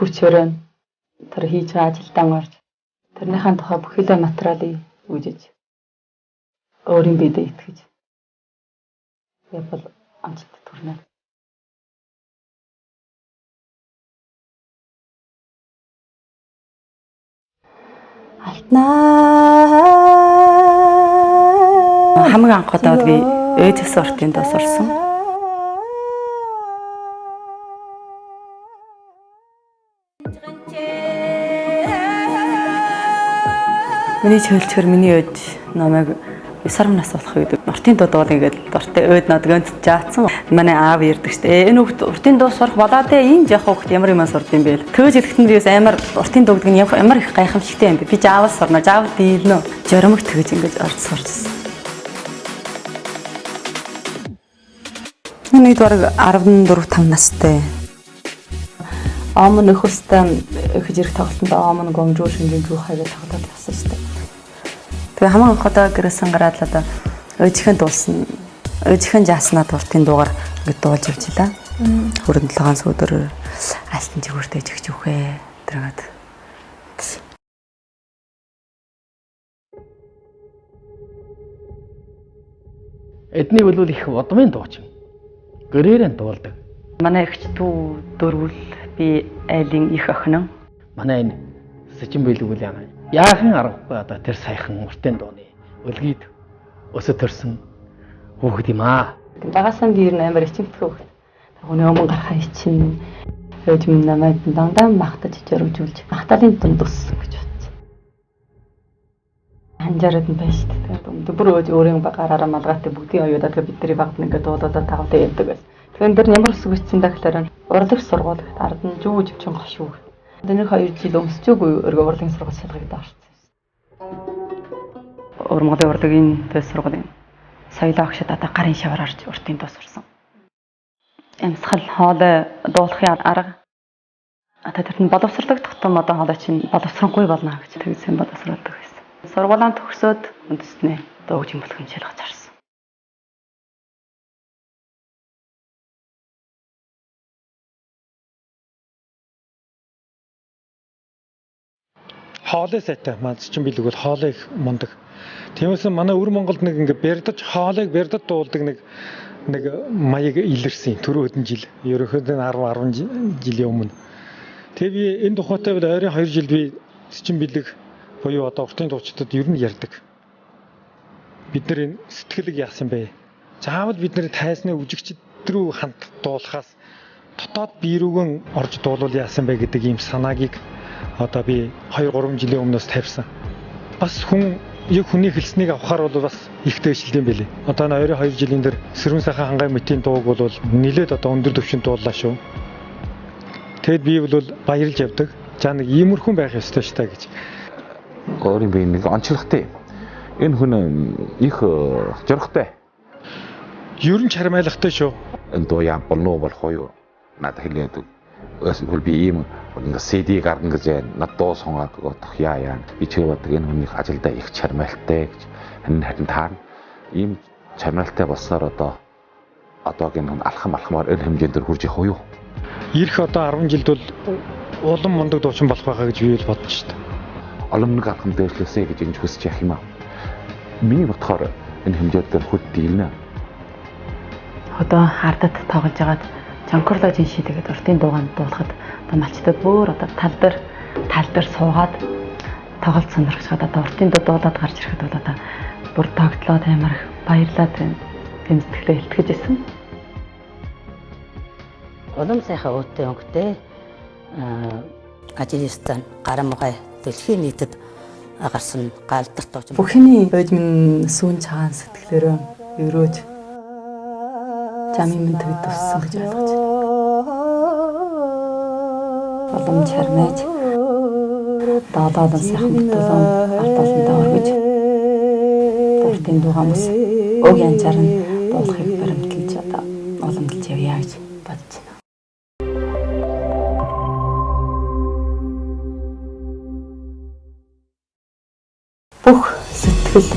хүч өрөөнд тэр хийж байгаа ажилдаа марж тэрнийхэн тухай бүхэлдээ материалыг үүжиж өөрийн биедээ итгэж бол амжилт төрнө. Алтнаа хамгийн анх удаад би ээжээс ортын дос орсон. Миний чөлчгөр миний ээж намайг 9 нас болох үед ортын дууд бол ингээд дуртай өөд надгөөнд жаацсан. Манай аав ярьдаг штэ. Энэ хүүхд ортын дуу сурах болоо те энэ жоох хүүхд ямар юм сурд юм бэ? Төвж ирэхэд нь би амар ортын дууг нь ямар их гайхамшигтай юм бэ? Би жаавал сурна, жаавал дийлнэ. Жоромог төгж ингээд орж сурчсан. Миний дураг 14-5 настай. Омн нөхөстэй их зэрэг тоглолтод омн гомжуу шинжүү хайгаа тоглоод явсан штэ. Тэгээ хамгийн анх удаа гэрээсэн гараад л одоо өөжихэн дуулсан. Өөжихэн жааснаа дуртын дуугаар ингэ дуулж явжлаа. Хөрөн 7 сүүдөр алтан жигүүртэй жигч үхээ тэргээд. Эдний бол их удмын дуучин. Гэрээрэн дуулдаг. Манай ихч дүү дөрвөл би айлын их охин. Манай энэ сэжин бэлгүүл яахан аргагүй одоо тэр саяхан уртын дууны өлгийд өсө төрсөн хүүхэд юм аа. Багасаа би ер нь амар ичимтгэх хүүхэд. Хүний өмнө гарахаа ичин. Ээж минь намайг дандаа магтаж жирэмжүүлж магтаалын дунд өссөн гэж бодсон. Анжаарад нь байж тэгээд бүр өөрийн гараараа малгайтай бүгдийн оюудаа тэгээд бидний багт ингээд дуудаад тавтай яддаг байсан. Тэгэхээр тэр ямар өсөг ичсэн дахлаар урлагч сургууль гэхэд ард нь жүү живчин гошгүй. Тэнийг 2 жил өмсчөөгүй урлагийн сургууль шалгагдаад орсон. Урмгын урлагийн төс сургуулийн соёлоо агшид одоо гарын шавар орж уртын дуу сурсан. Эмсгэл хоолой дуулахын арга одоо тэр нь боловсрологдох том одоо хоолой чинь боловсронгүй болно гэж тэгсэн боловсруулдаг байсан. Сургуулаа төгсөөд үндэснээ дууг хэмбэлхэн шалгаж орсон. Хоолой сайтай маань чинь билэг бол хоолой их мундаг. Тиймээс манай өвөр Монголд нэг ингээ бэрдэж хоолойг бэрдэж дуулдаг нэг маяг илэрсэн түрүү хэдэн жил. Ерөнхийдөө 10 жилийн өмнө. Тэгээ би энэ тухайтай бол ойрын 2 жил би чинь билэг буюу одоо уртын дуучдад ер нь ярьдаг. Бид нар энэ сэтгэлэг яасан бэ? Заавал бид нар тайсны үжигчд рүү хамт дуулахаас дотоод бие рүүгэн орж дуулвал яасан бэ гэдэг ийм санаагийг одоо би 2-3 жилийн өмнөөс тавьсан. Бас хүний хэлснийг авахаар бол бас их дэвшилт юм билий. Одоо энэ 2 жилийн дээр Сэрүүн сайхан хангай мэтийн дууг бол нэлээд одоо өндөр түвшинд дууллаа шүү. Тэгэд би бол баярлж явдаг. За нэг иймэрхүү байх ёстой ш та гэж. Өөрийн бие нэг онцлогтой. Энэ хүн их зоригтой. Ер нь чармайлгатай шүү. Энэ дуу яам болноо болох уу? Надад хэлээд өсвөл би ийм нэг CD гаргана гэж над дуу сонгаад бодох яа. Би ч бодог энэ хүний ажилдаа их чармайлтай гэж харин таарна. Ийм чармайлтай болсоор одоогийн хүн алхамаар энэ хэмжээнд хүрж явах уу? Ирэх одоо 10 жилд бол улам мундаг дуучин болох байхаа гэж би бодож шүү дээ. Оломног алхам дээшлээсэй гэж энэ хүсэж явах юм аа. Миний бодохоор энэ хэмжээд дээр хүрт дийлнэ. Одоо хардад тоглож байгаад Чанкурлаж шийдэгээд уртын дуугаанд дуулахад одоо малчтад бүр одоо тал дээр суугаад тоглолт сонирхож хаад одоо уртын дуу дуулаад гарч ирэхэд бол одоо бүр тогтлоод амар их баярлаад тэмцэтгэлээ илтгэж исэн. Улам сайхан өөтэй өнгөтэй ажилистан гарамгай дэлхийн нийтэд гарсан галдах дууч. Бүхний ээж минь сүүн цагаан сэтгэлээрөө өрөөж замын төвд туссан гэж ойлгож байна. Улам чармайж даалаад сайхан бүтэлэн артаалтаа оргиж уртын дуугаас өг янзаар нь дуулахыг баримтлаж одоо уламжилж явъя гэж бодож байна. Бүх сэтгэл